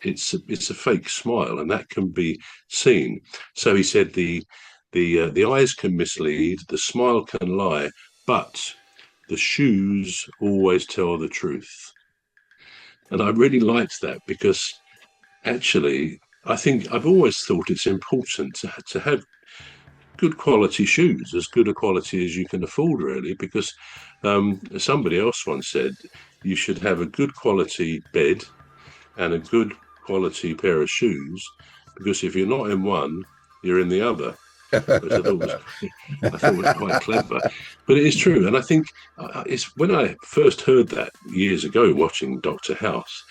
it's a fake smile, and that can be seen. So he said the eyes can mislead, the smile can lie, but the shoes always tell the truth. And I really liked that because actually, I think I've always thought it's important to have good quality shoes, as good a quality as you can afford, really, because somebody else once said you should have a good quality bed and a good quality pair of shoes, because if you're not in one, you're in the other. Which I thought was quite clever, but it is true. And I think it's when I first heard that years ago, watching Doctor House.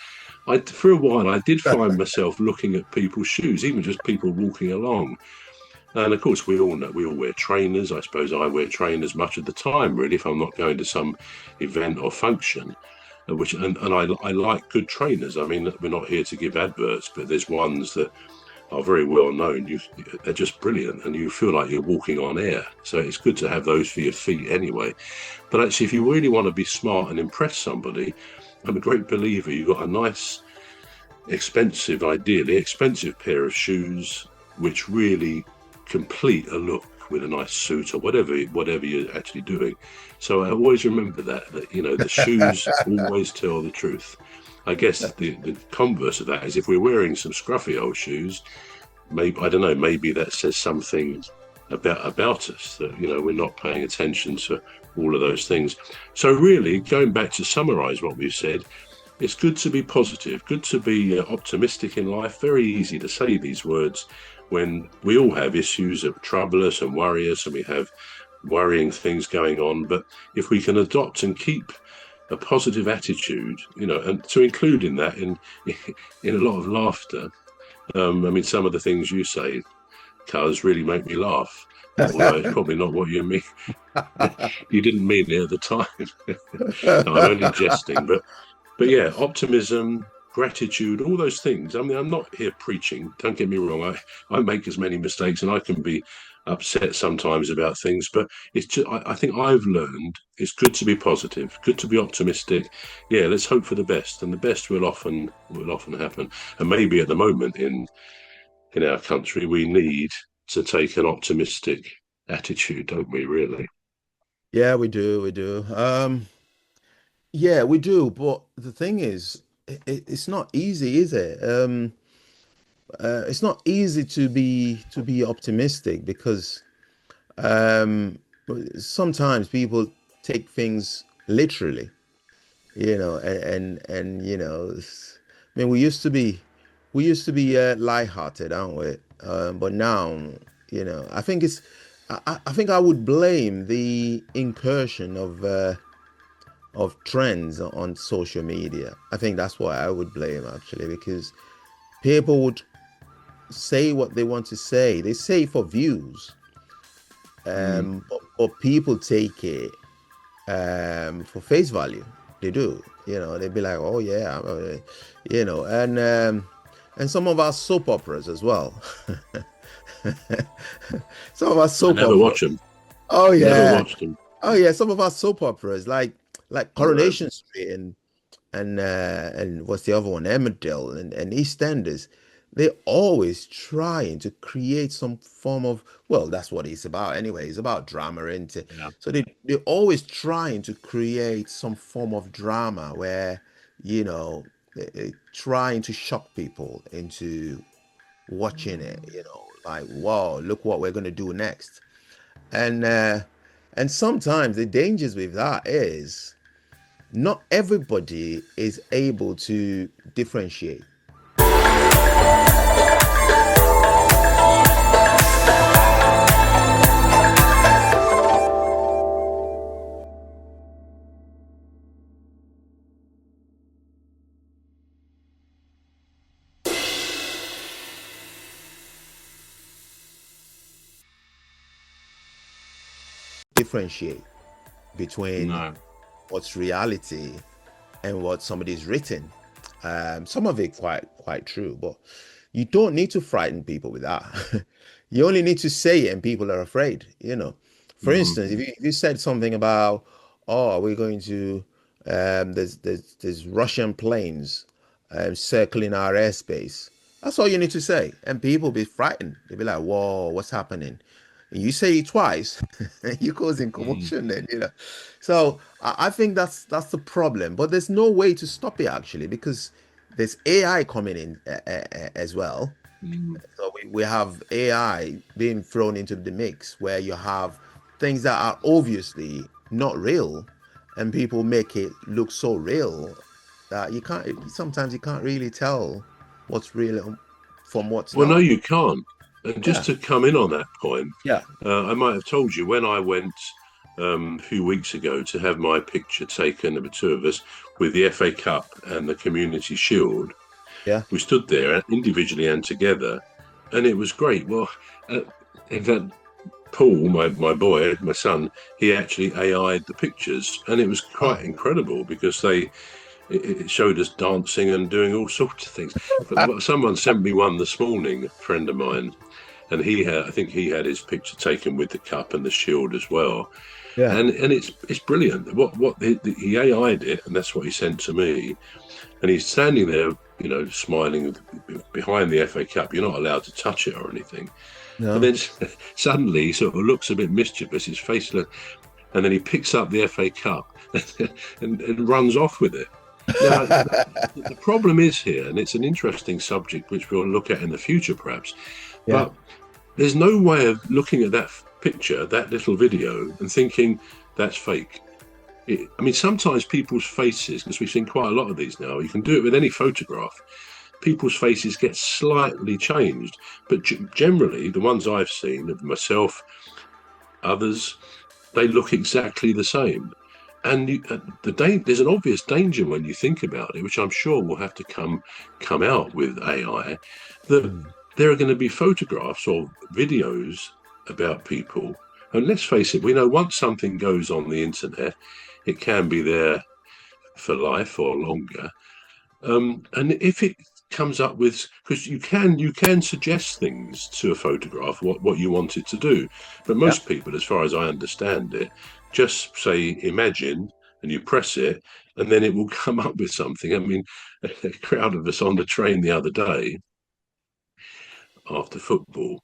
For a while, I did find myself looking at people's shoes, even just people walking along. And of course, we all know we all wear trainers. I suppose I wear trainers much of the time, really, if I'm not going to some event or function. Which and I like good trainers. I mean, we're not here to give adverts, but there's ones that are very well known. They're just brilliant, and you feel like you're walking on air. So it's good to have those for your feet anyway. But actually, if you really want to be smart and impress somebody, I'm a great believer. You've got a nice, expensive, ideally expensive pair of shoes, which really complete a look with a nice suit or whatever you're actually doing. So I always remember that the shoes always tell the truth. I guess the converse of that is if we're wearing some scruffy old shoes, maybe I don't know, maybe that says something about us that we're not paying attention to all of those things. So really, going back to summarize what we've said, it's good to be positive, good to be optimistic in life. Very easy to say these words when we all have issues that trouble us and worry us, and we have worrying things going on. But if we can adopt and keep a positive attitude, and to include in that in a lot of laughter. I mean, some of the things you say, Cuz, really make me laugh. Although it's probably not what you mean. You didn't mean it at the time. No, I'm only jesting, but yeah, optimism, gratitude, all those things. I mean, I'm not here preaching. Don't get me wrong. I make as many mistakes, and I can be upset sometimes about things. But it's just, I think I've learned it's good to be positive, good to be optimistic. Yeah, let's hope for the best, and the best will often happen. And maybe at the moment in our country, we need to take an optimistic attitude, don't we? Really. Yeah, we do, we do. Yeah, we do. But the thing is, it's not easy, is it? It's not easy to be optimistic because um, sometimes people take things literally, and I mean, we used to be lighthearted, aren't we? But now, I think I think I would blame the incursion of trends on social media. I think that's what I would blame actually, because people would say what they want to say. They say it for views, Mm. but people take it for face value. They do, they'd be like, oh yeah, and some of our soap operas as well. Some of our I soap never operas. watch them. Oh Never yeah, watched them. oh yeah. Some of our soap operas, like No. Coronation Street and what's the other one, Emmerdale and EastEnders. They're always trying to create some form of, well, that's what it's about anyway. It's about drama, isn't it? Yeah. So they're always trying to create some form of drama where, they're trying to shock people into watching it, like, wow, look what we're gonna do next. And and sometimes the dangers with that is not everybody is able to differentiate. Differentiate between No. what's reality and what somebody's written. Some of it quite true, but you don't need to frighten people with that. You only need to say it, and people are afraid. For Mm. instance, if you said something about, oh, we're going to there's Russian planes circling our airspace. That's all you need to say, and people be frightened. They'll be like, "Whoa, what's happening?" And you say it twice, you causing Mm. commotion. Then So I think that's the problem. But there's no way to stop it actually because there's AI coming in as well. Mm. So we have AI being thrown into the mix where you have things that are obviously not real, and people make it look so real that sometimes you can't really tell what's real from what's Well, no, not. you can't. And just Yeah, to come in on that point, yeah, I might have told you when I went a few weeks ago to have my picture taken of the two of us with the FA Cup and the Community Shield. yeah. We stood there individually and together, and it was great. Well, uh, in fact, Paul, my boy, my son, he actually AI'd the pictures, and it was quite Oh. incredible because it showed us dancing and doing all sorts of things. But someone sent me one this morning, a friend of mine, and I think he had his picture taken with the cup and the shield as well. Yeah. And it's brilliant. He AI'd it, and that's what he sent to me. And he's standing there, smiling behind the FA Cup. You're not allowed to touch it or anything. And No. then suddenly he sort of looks a bit mischievous, his face, and then he picks up the FA Cup and runs off with it. Now, the problem is here, and it's an interesting subject which we'll look at in the future perhaps, Yeah. but there's no way of looking at that picture, that little video, and thinking that's fake. I mean, sometimes people's faces, because we've seen quite a lot of these now, you can do it with any photograph, people's faces get slightly changed. But generally, the ones I've seen of myself, others, they look exactly the same. And there's an obvious danger when you think about it, which I'm sure will have to come out with AI, that Mm. there are going to be photographs or videos about people. And let's face it, we know once something goes on the internet, it can be there for life or longer. And if it comes up with, because you can suggest things to a photograph what you want it to do, but Yeah. most people, as far as I understand it, just say imagine and you press it and then it will come up with something. I mean, a crowd of us on the train the other day after football,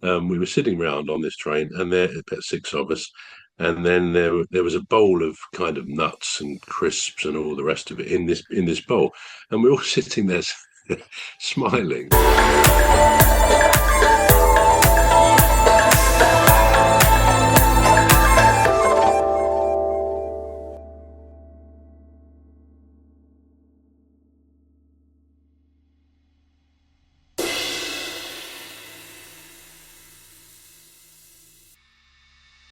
we were sitting round on this train, and there about six of us, and then there was a bowl of kind of nuts and crisps and all the rest of it in this bowl, and we're all sitting there smiling.